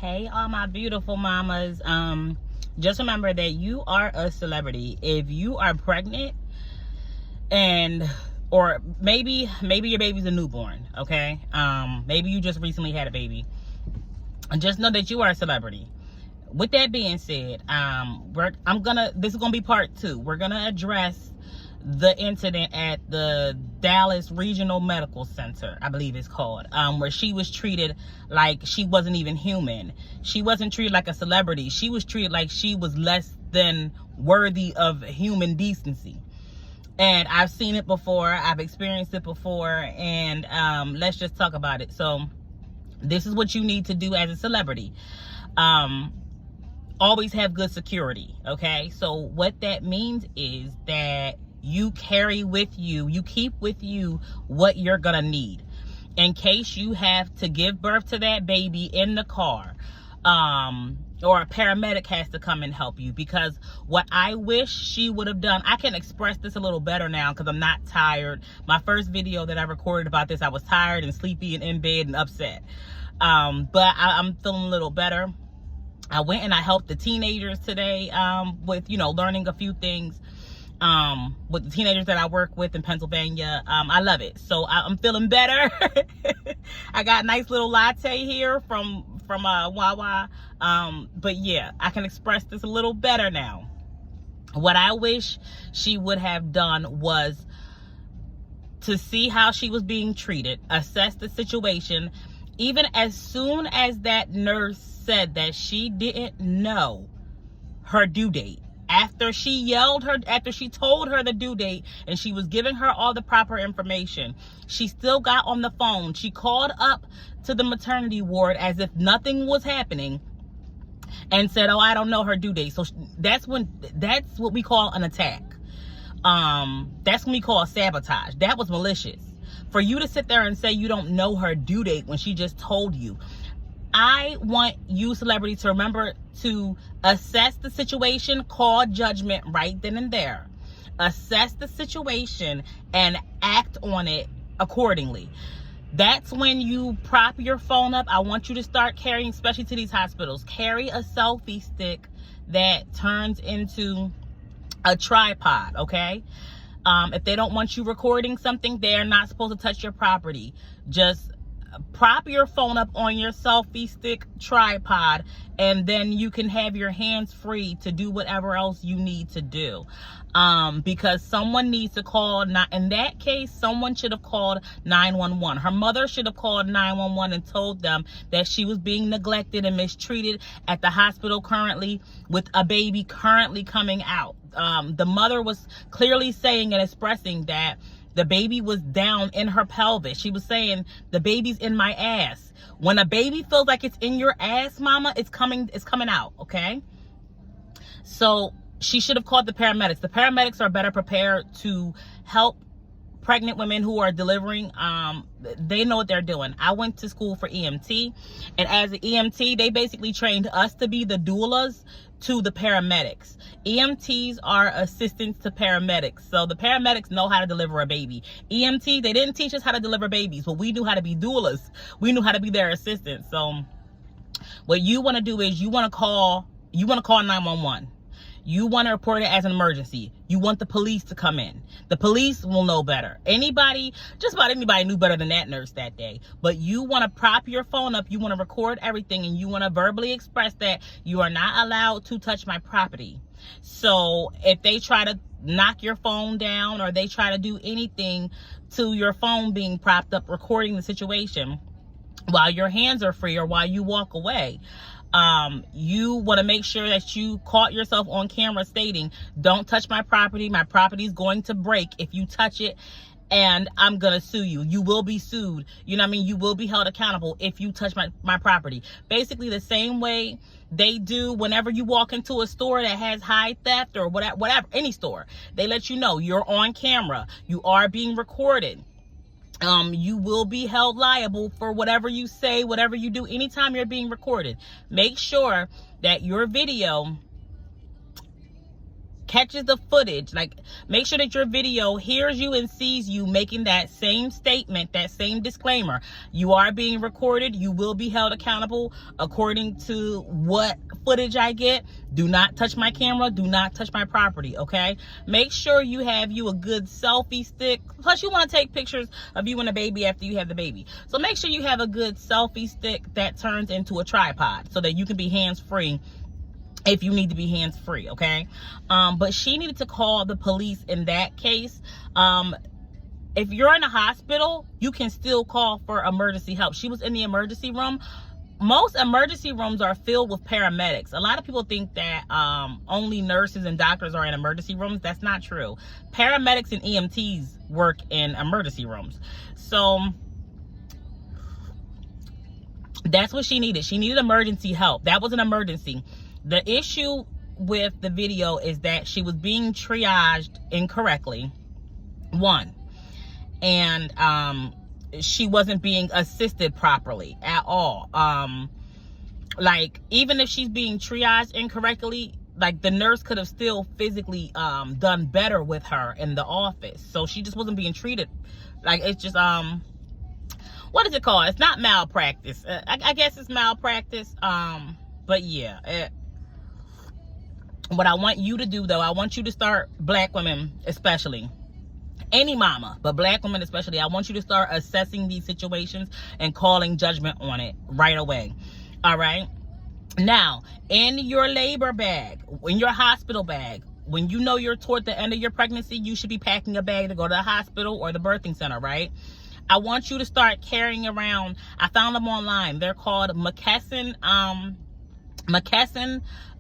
Hey, all my beautiful mamas. Just remember that you are a celebrity. If you are pregnant or maybe your baby's a newborn, okay? Maybe you just recently had a baby. Just know that you are a celebrity. With that being said, this is gonna be part 2. We're gonna address the incident at the Dallas Regional Medical Center, I believe it's called, where she was treated like she wasn't even human. She wasn't treated like a celebrity. She was treated like she was less than worthy of human decency. And I've seen it before. I've experienced it before. And let's just talk about it. So this is what you need to do as a celebrity. Always have good security, okay? So what that means is that you carry with you, you keep with you what you're gonna need in case you have to give birth to that baby in the car, or a paramedic has to come and help you. Because what I wish she would have done, I can express this a little better now because I'm not tired. My first video that I recorded about this, I was tired and sleepy and in bed and upset, but I'm feeling a little better. I went and I helped the teenagers today with, learning a few things with the teenagers that I work with in Pennsylvania. I love it. So I'm feeling better. I got a nice little latte here from Wawa. But yeah, I can express this a little better now. What I wish she would have done was to see how she was being treated, assess the situation. Even as soon as that nurse said that she didn't know her due date, after she told her the due date and she was giving her all the proper information, she still got on the phone. She called up to the maternity ward as if nothing was happening and said, "Oh, I don't know her due date." So that's what we call an attack. That's what we call sabotage. That was malicious. For you to sit there and say you don't know her due date when she just told you. I want you, celebrity, to remember to assess the situation, call judgment right then and there. Assess the situation and act on it accordingly. That's when you prop your phone up. I want you to start carrying, especially to these hospitals, carry a selfie stick that turns into a tripod, okay? If they don't want you recording something, they're not supposed to touch your property. Just prop your phone up on your selfie stick tripod, and then you can have your hands free to do whatever else you need to do. Because someone needs to call, in that case, someone should have called 911. Her mother should have called 911 and told them that she was being neglected and mistreated at the hospital currently with a baby currently coming out. The mother was clearly saying and expressing that the baby was down in her pelvis. She was saying, "The baby's in my ass." When a baby feels like it's in your ass, mama, it's coming out, okay? So she should have called the paramedics. The paramedics are better prepared to help pregnant women who are delivering. They know what they're doing. I went to school for EMT, and as an EMT, they basically trained us to be the doulas to the paramedics. EMTs are assistants to paramedics. So the paramedics know how to deliver a baby. EMT, they didn't teach us how to deliver babies, but we knew how to be doulas. We knew how to be their assistants. So what you want to do is you want to call 911. You want to report it as an emergency. You want the police to come in. The police will know better. Just about anybody knew better than that nurse that day. But you want to prop your phone up. You want to record everything, and you want to verbally express that you are not allowed to touch my property. So if they try to knock your phone down or they try to do anything to your phone being propped up recording the situation while your hands are free or while you walk away, you want to make sure that you caught yourself on camera stating, "Don't touch my property. My property is going to break if you touch it, and I'm going to sue you." You will be sued. You know what I mean? You will be held accountable if you touch my property. Basically the same way they do whenever you walk into a store that has high theft or whatever, any store. They let you know you're on camera. You are being recorded. You will be held liable for whatever you say, whatever you do, anytime you're being recorded. Make sure that your video catches the footage, like make sure that your video hears you and sees you making that same statement, that same disclaimer. You are being recorded. You will be held accountable according to what footage I get. Do not touch my camera. Do not touch my property, okay? Make sure you have you a good selfie stick. Plus, you want to take pictures of you and the baby after you have the baby. So make sure you have a good selfie stick that turns into a tripod so that you can be hands-free if you need to be hands-free, okay? But she needed to call the police in that case. If you're in a hospital, you can still call for emergency help. She was in the emergency room. Most emergency rooms are filled with paramedics. A lot of people think that only nurses and doctors are in emergency rooms. That's not true. Paramedics and EMTs work in emergency rooms. So that's what she needed. She needed emergency help. That was an emergency. The issue with the video is that she was being triaged incorrectly, one, and she wasn't being assisted properly at all. Like, even if she's being triaged incorrectly, like, the nurse could have still physically done better with her in the office. So she just wasn't being treated. Like, it's just what is it called? It's not malpractice. I guess it's malpractice. But yeah, what I want you to do, though, I want you to start, black women especially, any mama, but black women especially, I want you to start assessing these situations and calling judgment on it right away. All right? Now, in your labor bag, in your hospital bag, when you know you're toward the end of your pregnancy, you should be packing a bag to go to the hospital or the birthing center, right? I want you to start carrying around, I found them online. They're called McKesson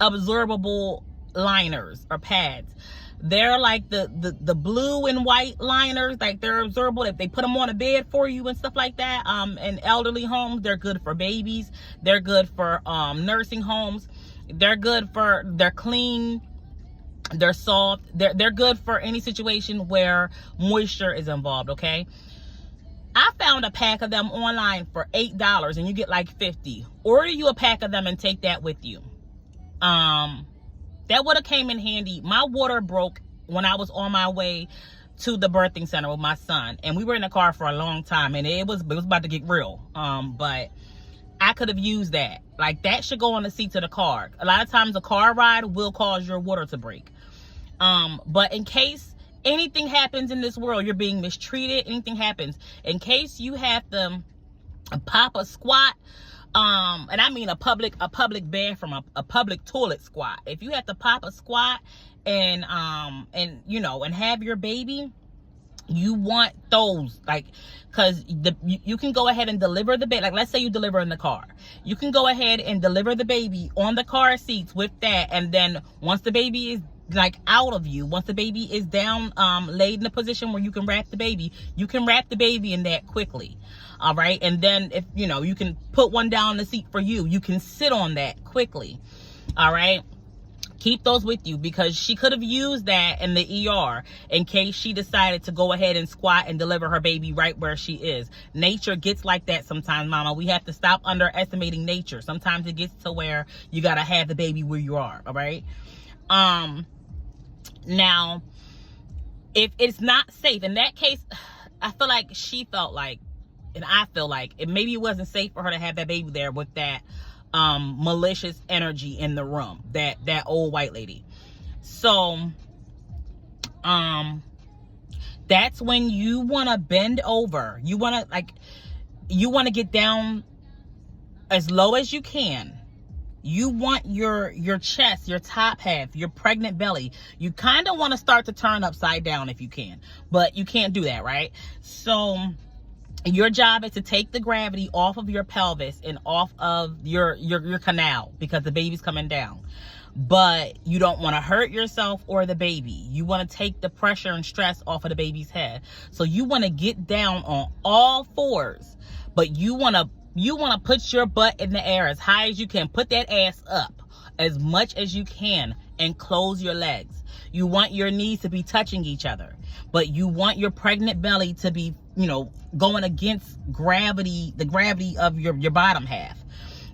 absorbable liners or pads. They're like the blue and white liners, like they're absorbable. If they put them on a bed for you and stuff like that, in elderly homes, they're good for babies. They're good for nursing homes. They're clean. They're soft. They're good for any situation where moisture is involved, okay? I found a pack of them online for $8 and you get like 50. Order you a pack of them and take that with you. That would have came in handy. My water broke when I was on my way to the birthing center with my son, and we were in the car for a long time, and it was about to get real. But I could have used that. Like, that should go on the seats of the car. A lot of times a car ride will cause your water to break. But in case anything happens in this world, you're being mistreated, anything happens, in case you have to pop a squat, and I mean a public bathroom, a public toilet squat. If you have to pop a squat and you know, and have your baby, you want those, like, because you can go ahead and deliver the baby. Like, let's say you deliver in the car, you can go ahead and deliver the baby on the car seats with that, and then once the baby is like out of you, once the baby is down, laid in a position where you can wrap the baby, you can wrap the baby in that quickly. All right, and then if you know, you can put one down the seat for you, you can sit on that quickly. All right, keep those with you, because she could have used that in the ER in case she decided to go ahead and squat and deliver her baby right where she is. Nature gets like that sometimes, mama. We have to stop underestimating nature. Sometimes it gets to where you gotta have the baby where you are. All right. Now, if it's not safe, in that case, I feel like she felt like, and I feel like it maybe it wasn't safe for her to have that baby there with that malicious energy in the room, that old white lady. So that's when you want to bend over. You want to get down as low as you can. You want your chest, your top half, your pregnant belly, you kind of want to start to turn upside down if you can, but you can't do that, right? So your job is to take the gravity off of your pelvis and off of your canal, because the baby's coming down. But you don't want to hurt yourself or the baby. You want to take the pressure and stress off of the baby's head. So you want to get down on all fours, but you want to put your butt in the air as high as you can. Put that ass up as much as you can and close your legs. You want your knees to be touching each other, but you want your pregnant belly to be, you know, going against gravity, the gravity of your bottom half.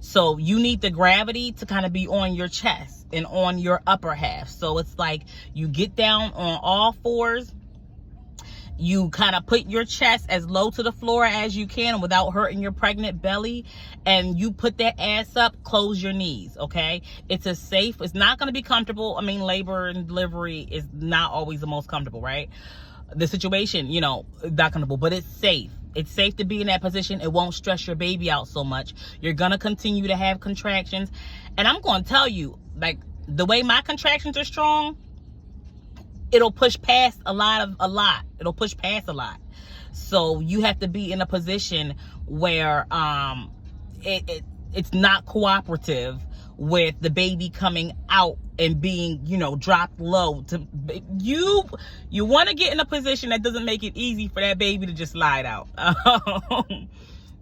So you need the gravity to kind of be on your chest and on your upper half. So it's like you get down on all fours. You kind of put your chest as low to the floor as you can without hurting your pregnant belly. And you put that ass up, close your knees, okay? It's not going to be comfortable. I mean, labor and delivery is not always the most comfortable, right? The situation, you know, not comfortable, but it's safe. It's safe to be in that position. It won't stress your baby out so much. You're going to continue to have contractions. And I'm going to tell you, like, the way my contractions are strong, it'll push past a lot. It'll push past a lot. So you have to be in a position where it's not cooperative with the baby coming out and being, you know, dropped low. You want to get in a position that doesn't make it easy for that baby to just slide out.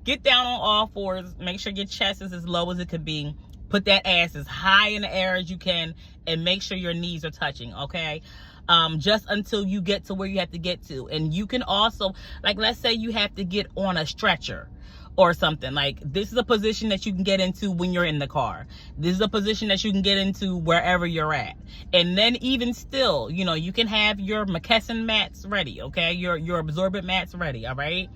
Get down on all fours. Make sure your chest is as low as it could be. Put that ass as high in the air as you can, and make sure your knees are touching, okay? Just until you get to where you have to get to. And you can also, like, let's say you have to get on a stretcher or something. Like, this is a position that you can get into when you're in the car. This is a position that you can get into wherever you're at. And then even still, you know, you can have your McKesson mats ready, okay? Your absorbent mats ready, all right?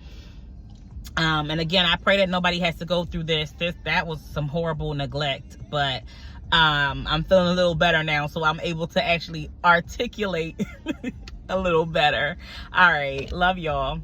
And again, I pray that nobody has to go through this. That was some horrible neglect, but I'm feeling a little better now, so I'm able to actually articulate a little better. All right, love y'all.